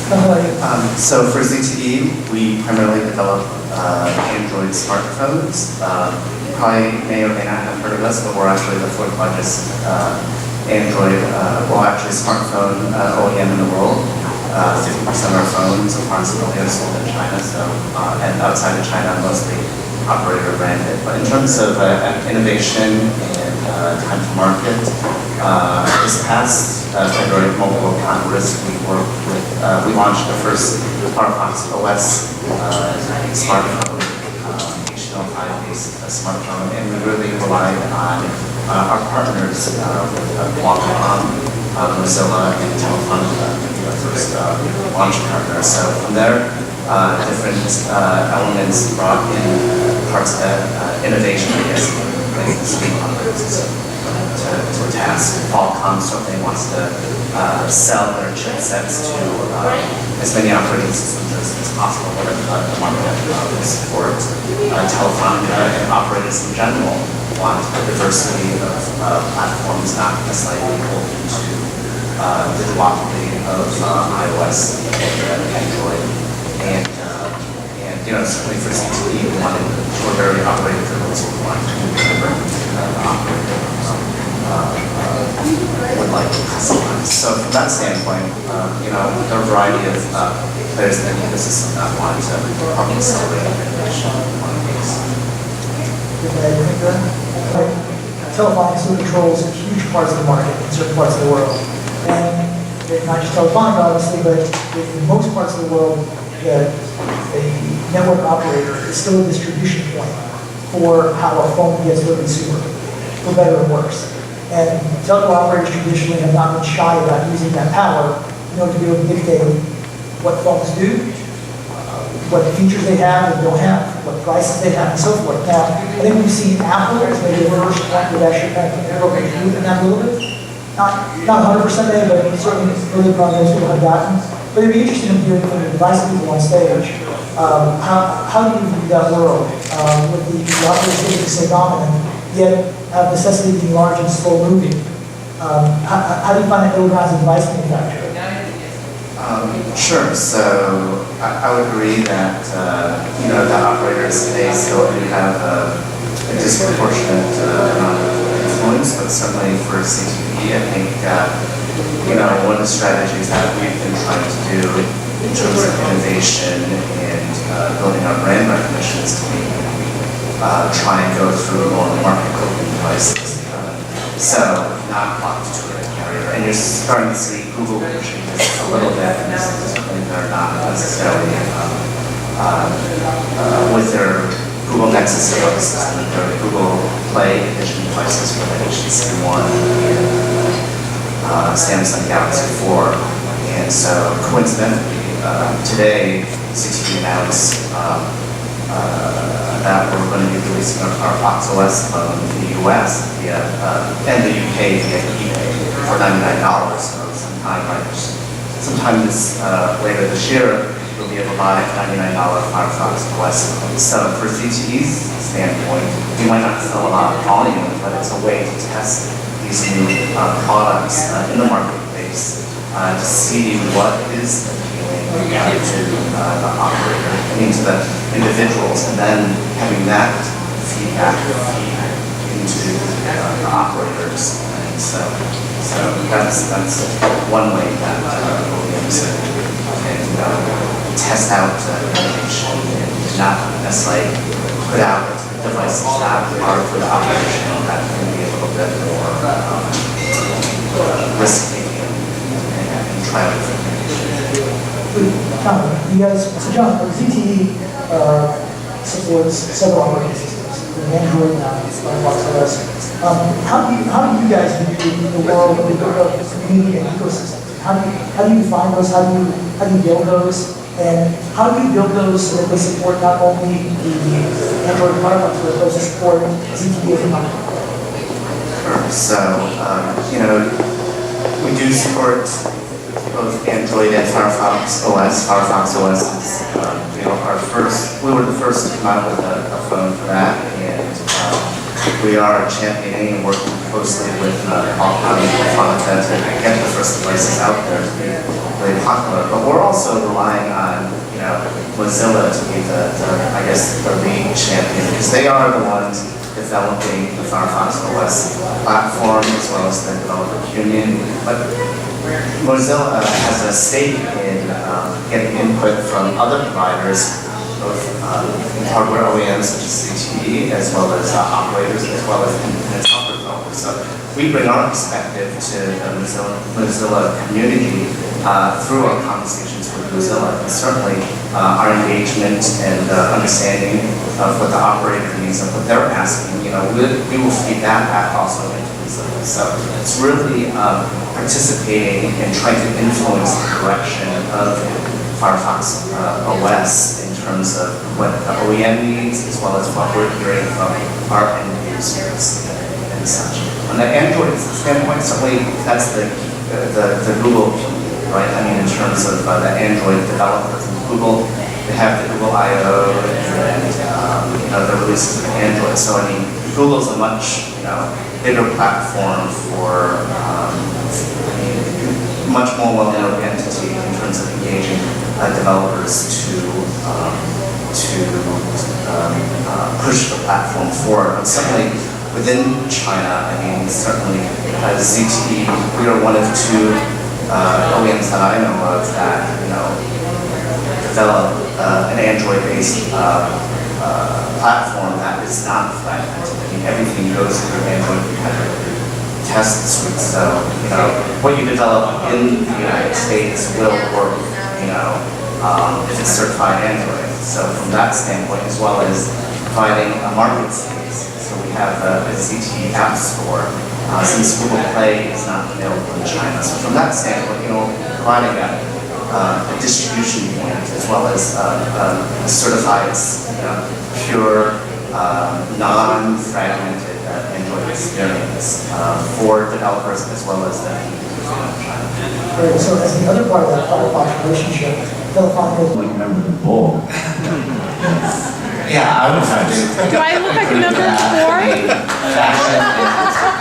So for ZTE, we primarily develop Android smartphones. Probably may or may not have heard of us, but we're actually the fourth largest Android, smartphone OEM in the world. 50% of our phones approximately are sold in China, so and outside of China, mostly operator branded. But in terms of innovation and time to market, this past February Mobile World Congress, we launched the first Firefox OS smartphone, HTML5-based smartphone, and we really relied on our partners, Qualcomm, Mozilla, and Telefonica, our first launch partner. So from there, different elements brought in parts of innovation, I guess, to a task. Qualcomm certainly wants to sell their chipsets to as many operating systems as possible, whatever the market support. Telefonica and operators in general want a diversity of platforms, not necessarily beholden to the duopoly of iOS and Android. And certainly for ZTE, we're very operating privileged. We want to remember the operator would like to customize. So from that standpoint, there are a variety of players in the ecosystem that want to help accelerate innovation in one case. Telefonica controls huge parts of the market in certain parts of the world. And not just Telefonica, obviously, but in most parts of the world, the network operator is still a distribution point for how a phone gets to a consumer, for better or worse. And telco operators traditionally have not been shy about using that power in order to be able to dictate what phones do, what features they have and don't have, what prices they have, and so forth. Now, I think we've seen Apple as maybe the first one that actually kind of broken through in that a little bit. Not 100% there, but certainly really probably most people have gotten. But it'd be interesting to hear from the device people on stage. How do you view that world with the operators being so dominant, yet have necessity being large and slow moving? How do you find that middle ground as a device manufacturer? Sure. So I would agree that that operators today still do have a disproportionate amount of influence, but certainly for CTE, I think one of the strategies that we've been trying to do in terms of innovation and building our brand recognition is to try and go through more market open devices. So not locked to a carrier. And you're starting to see Google pushing this a little bit, and certainly they're not necessarily with their Google Nexus devices and their Google Play Edition devices for the HTC One and Samsung Galaxy 4. And so coincidentally, today CTE announced that we're going to be releasing our Fox OS phone in the US and the UK via eBay for $99. So sometime later this year, you'll be able to buy a $99 Firefox OS phone. So for ZTE's standpoint, we might not sell a lot of volume, but it's a way to test these new products in the marketplace to see what is appealing to the operator, to the individuals, and then having that feedback feed into the operators. And so that's one way that OEMs can test out innovation and not necessarily put out devices that are for the operation that can be a little bit more risk-taking and trial You guys, so John, ZTE supports several operating systems, Android now, Firefox OS. How do you guys view the world of the community and ecosystems? How do you define those? How do you build those? And how do you build those so that they support not only the Android Firefox, but also support ZTE as a company? So, we do support both Android and Firefox OS. Firefox OS is, we were the first to come out with a phone for that, and we are championing and working closely with Qualcomm and Telefonica to get the first devices out there to be really popular. But we're also the Mozilla to be I guess, the lead champion, because they are the ones developing the Firefox OS platform as well as the developer community. But Mozilla has a stake in getting input from other providers, both hardware OEMs such as CTE, as well as operators, as well as independent software developers. So we bring our perspective to the Mozilla community through our conversations with Mozilla, and certainly our engagement and understanding of what the operator needs and what they're asking. We will feed that back also into Mozilla. So it's really participating and trying to influence the direction of Firefox OS in terms of what the OEM needs, as well as what we're hearing from our end users and such. On the Android standpoint, certainly that's the Google, right? I mean, in terms of the Android developers, Google, they have the Google I/O and the releases of Android. So I mean, Google's a much bigger platform for much more well-known entity in terms of engaging developers to push the platform forward. But certainly within China, I mean, certainly as ZTE, we are one of two OEMs that I know of that develop an Android-based platform that is not fragmented. I mean, everything goes through Android competitor test suite. So what you develop in the United States will work, if it's certified Android. So from that standpoint, as well as providing a market space. So we have a ZTE App Store, since Google Play is not available in China. So from that standpoint, providing a distribution point as well as a certified, pure, non-fragmented Android experience for developers as well as the Great. So as the other part of that Firefox relationship, Telefonica. Like remember the bull. Yeah, I would try to. Do I look like a number 4?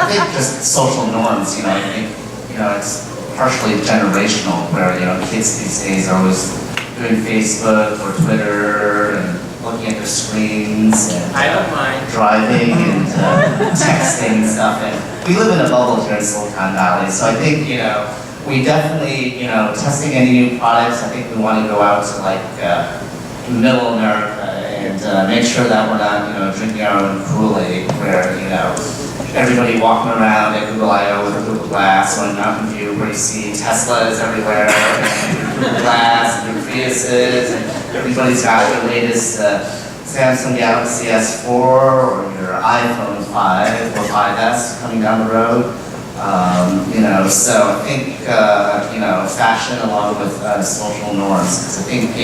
I think just social norms, I think, it's partially generational where, kids these days are always doing Facebook or Twitter and looking at their screens and I don't mind. driving and texting and stuff. And we live in a bubble here in Silicon Valley, so I think, we definitely, testing any new products, I think we want to go out to like middle America and make sure that we're not, drinking our own Kool-Aid where, everybody walking around at Google I/O with a Google Glass or in Mountain View where you see Teslas everywhere and Google Glass and Priuses and everybody's got their latest Samsung Galaxy S4 or your iPhone 5 or 5S coming down the road. So I think, fashion along with social norms, because I think,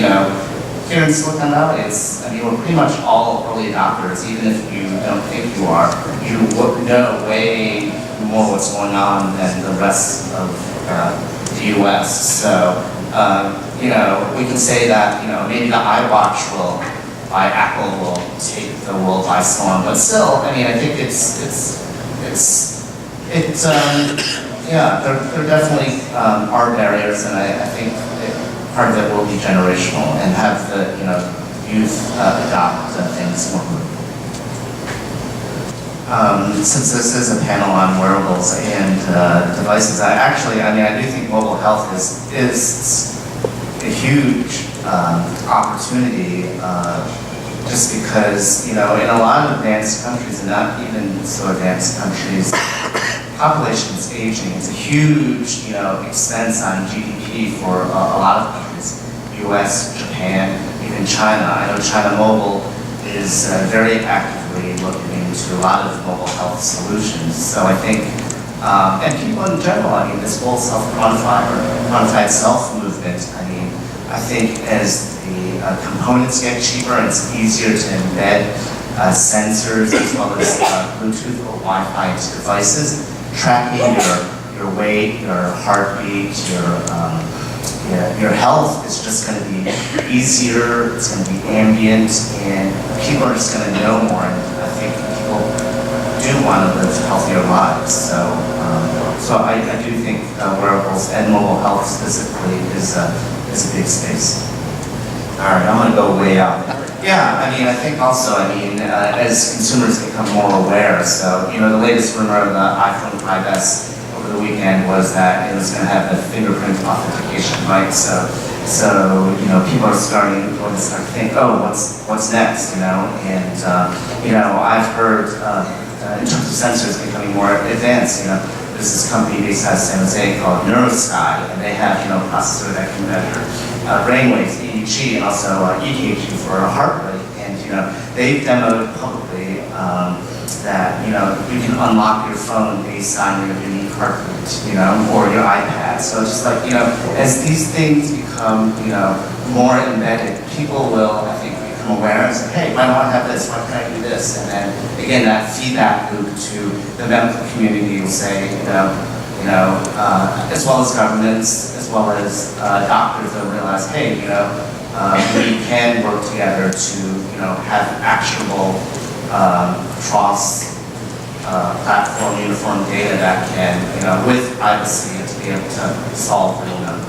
here in Silicon Valley, we're pretty much all early adopters, even if you don't think you are. You know way more what's going on than the rest of the US. So, we can say that, maybe the iWatch by Apple will take the world by storm, but still, I think there definitely are barriers, and I think part of it will be generational and have the youth adopt things more quickly. Since this is a panel on wearables and devices, I do think mobile health is a huge opportunity. Just because, in a lot of advanced countries, and not even so advanced countries, population is aging. It's a huge, expense on GDP for a lot of countries. US, Japan, even China. I know China Mobile is very actively looking into a lot of mobile health solutions. So I think, and people in general, this whole quantified self movement, I think as the components get cheaper and it's easier to embed sensors as well as Bluetooth or Wi-Fi devices, tracking your weight, your heartbeat, your health is just going to be easier, it's going to be ambient, and people are just going to know more, and I think people do want to live healthier lives. So I do think wearables and mobile health specifically is a big space. All right, I'm gonna go way out. Yeah, I mean, I think also, as consumers become more aware, so, the latest rumor of the iPhone 5S over the weekend was that it was going to have the fingerprint authentication, right? So, people are starting to think, oh, what's next, And, I've heard, in terms of sensors becoming more advanced, there's this company based out of San Jose called NeuroSky, and they have, a processor that can measure brainwaves, EEG, and also EKG for heart rate. And they've demoed publicly that you can unlock your phone based on your unique heartbeat, or your iPad. So just like as these things become more embedded, people will, I think, become aware and say, hey, why don't I have this? Why can't I do this? And then again, that feedback loop to the medical community will say, as well as governments, as well as doctors, they'll realize, hey, we can work together to, have actionable cross-platform uniform data that can, with privacy, to be able to solve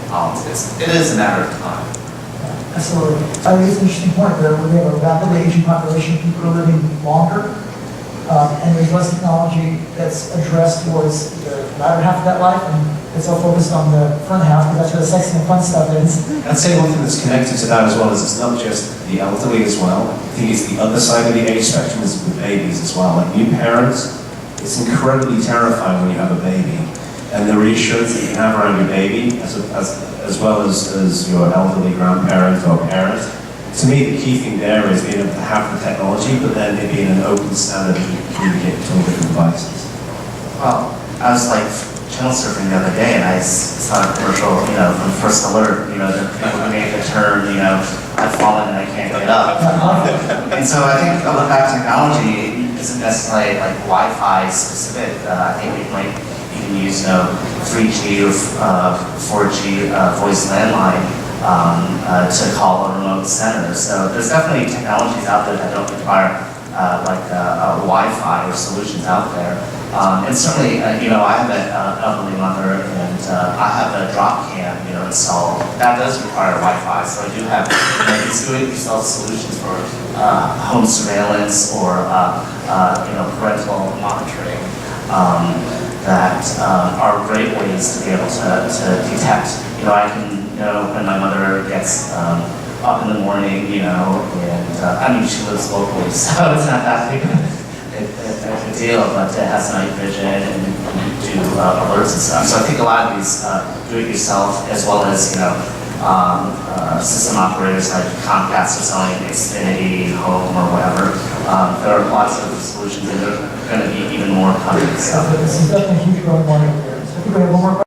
problems. It is a matter of time. Absolutely. I think it's an interesting point that we have a rapidly aging population, people are living longer, and there's less technology that's addressed towards the latter half of that life, and it's all focused on the front half, because that's where the sexy and fun stuff is. I'd say one thing that's connected to that as well is it's not just the elderly as well. I think it's the other side of the age spectrum is with babies as well. Like new parents, it's incredibly terrifying when you have a baby. And the reassurance that you can have around your baby, as well as your elderly grandparent or parent. To me, the key thing there is being able to have the technology, but then it being an open standard that you can communicate between different devices. Well, I was like channel surfing the other day, and I saw a commercial, from First Alert, the people who made the term, I've fallen and I can't get up. And so I think that technology isn't necessarily like Wi-Fi specific. I think we might even use 3G or 4G voice landline to call a remote center. So there's definitely technologies out there that don't require Wi-Fi or solutions out there. And certainly, I have an elderly mother, and I have a drop cam, installed. That does require Wi-Fi, so I do have these do-it-yourself solutions for home surveillance or parental monitoring that are great ways to be able to detect. I can know when my mother gets up in the morning, and she lives locally, so it's not that big of a deal, but it has night vision and do alerts and stuff. So I think a lot of these do-it-yourself, as well as system operators like Comcast are selling Xfinity, Home, or whatever. There are lots of solutions, and there are going to be even more coming. So. This is definitely a huge growing market there. So I think we have one more question.